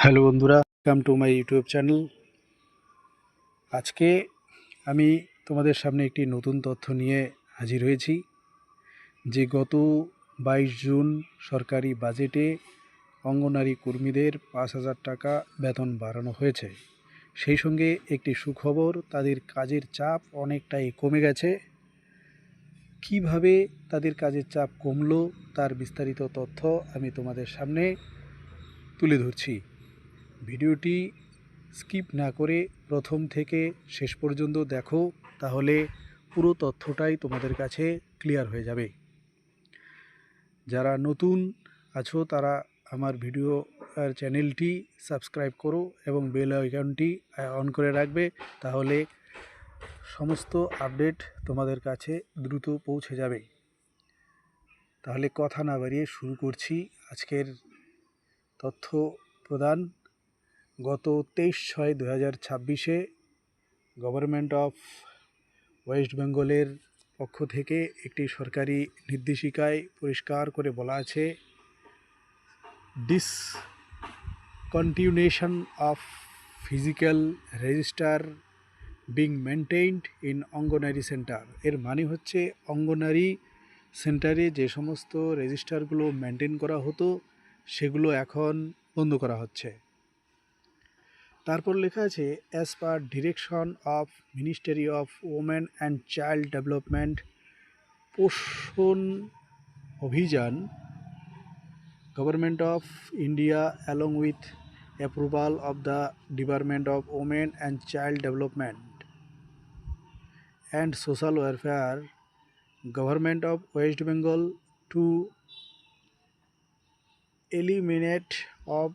Hello বন্ধুরা, welcome to my YouTube channel. আজকে আমি তোমাদের সামনে একটি নতুন তথ্য নিয়ে হাজির হয়েছি যে গত 22 জুন সরকারি বাজেটে অঙ্গনারী কর্মীদের 5,000 টাকা বেতন বাড়ানো হয়েছে। সেই সঙ্গে একটি সুখবর, তাদের কাজের চাপ অনেকটাই কমে গেছে। কিভাবে তাদের কাজের চাপ কমলো তার বিস্তারিত তথ্য আমি তোমাদের সামনে তুলে ধরছি। ভিডিওটি স্কিপ না করে প্রথম থেকে শেষ পর্যন্ত দেখো, তাহলে পুরো তথ্যটাই তোমাদের কাছে ক্লিয়ার হয়ে যাবে। যারা নতুন আছো তারা আমার ভিডিও চ্যানেলটি সাবস্ক্রাইব করো এবং বেল আইকনটি অন করে রাখবে, তাহলে সমস্ত আপডেট তোমাদের কাছে দ্রুত পৌঁছে যাবে। তাহলে কথা না বাড়িয়ে শুরু করছি আজকের তথ্য প্রদান। গত 23/6/2026 গভর্নমেন্ট অফ ওয়েস্ট বেঙ্গলের পক্ষ থেকে একটি সরকারি নির্দেশিকায় পরিষ্কার করে বলা আছে, discontinuation of physical register being maintained in anganwadi centre. এর মানে হচ্ছে অঙ্গনারী সেন্টারে যে সমস্ত রেজিস্টারগুলো মেনটেন করা হতো সেগুলো এখন বন্ধ করা হচ্ছে। তারপর লেখা আছে, as per direction of ministry of women and child development Poshan Abhiyan, government of India along with approval of the department of women and child development and social welfare, government of West Bengal to eliminate of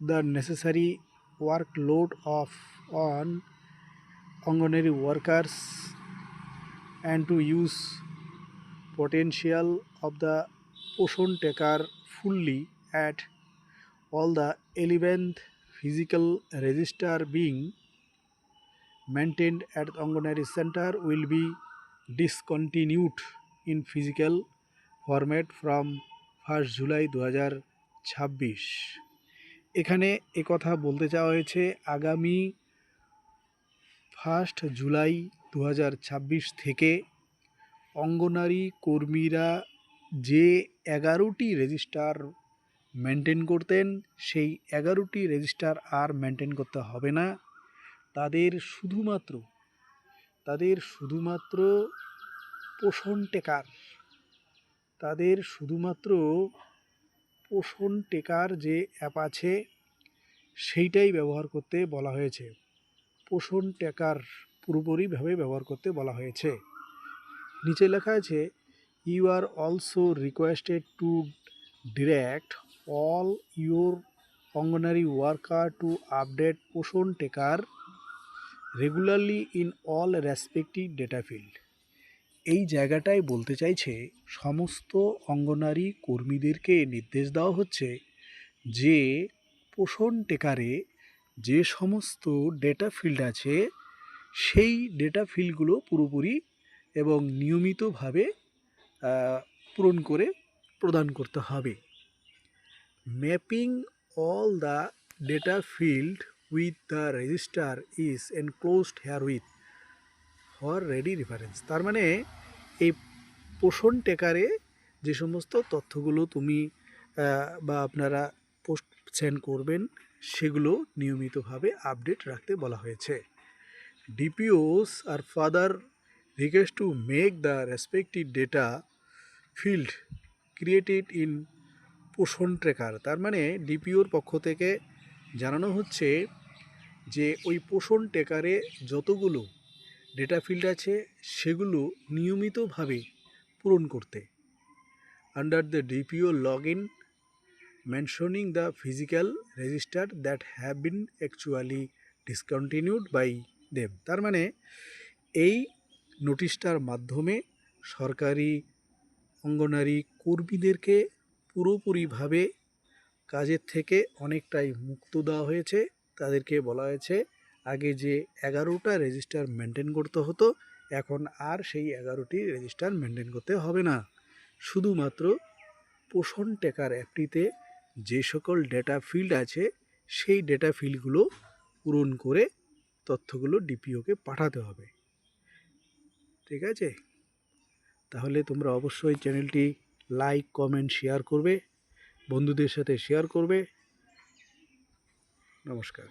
the necessary workload of on Anganwadi workers and to use potential of the Poshon taker fully at all the 11th physical register being maintained at Anganwadi center will be discontinued in physical format from 1st July 2026। এখানে কথা বলতে চাওয়া হয়েছে, আগামী 1 জুলাই 2026 থেকে অঙ্গনারী কর্মীরা যে 11টি register maintain করতেন সেই 11টি রেজিস্টার আর মেনটেন করতে হবে না। তাদের শুধুমাত্র পোষণ টেকার যে অ্যাপ আছে সেইটাই ব্যবহার করতে বলা হয়েছে। পোষণ টেকার পুরোপুরিভাবে ব্যবহার করতে বলা হয়েছে। নিচে লেখা আছে, you are also requested to direct all your Anganwadi worker to update Poshan tracker regularly in all respective data field. এই জায়গাটায় বলতে চাইছে, সমস্ত অঙ্গনারী কর্মীদেরকে নির্দেশ দেওয়া হচ্ছে যে পোষণ টেকারে যে সমস্ত ডেটা ফিল্ড আছে সেই ডেটা ফিল্ডগুলো পুরোপুরি এবং নিয়মিতভাবে পূরণ করে প্রদান করতে হবে। Mapping all the data field with the register is enclosed here with for ready reference. তার মানে এই পোষণ টেকারে যে সমস্ত তথ্যগুলো তুমি বা আপনারা পোস্ট সেন্ড করবেন সেগুলো নিয়মিতভাবে আপডেট রাখতে বলা হয়েছে। DPOs are further request to make the respective data field created in Poshan tracker. তার মানে ডিপিওর পক্ষ থেকে জানানো হচ্ছে যে ওই পোষণ ট্রেকারে যতগুলো ডেটা ফিল্ড আছে সেগুলো নিয়মিতভাবে পূরণ করতে। Under the DPO log in mentioning the physical register that have been actually discontinued by them। তার মানে এই নোটিশটার মাধ্যমে সরকারি অঙ্গনারী কর্মীদেরকে পুরোপুরিভাবে কাজের থেকে অনেকটাই মুক্ত দেওয়া হয়েছে। তাদেরকে বলা হয়েছে, আগে যে 11টা রেজিস্টার মেনটেন করতে হতো এখন আর সেই 11টি রেজিস্টার মেনটেন করতে হবে না। শুধুমাত্র পোষণ টেকার অ্যাপটিতে যে সকল ডেটা ফিল্ড আছে সেই ডেটা ফিল্ডগুলো পূরণ করে তথ্যগুলো ডিপিওকে পাঠাতে হবে। ঠিক আছে? তাহলে তোমরা অবশ্যই চ্যানেলটি লাইক, কমেন্ট, শেয়ার করবে, বন্ধুদের সাথে শেয়ার করবে। নমস্কার।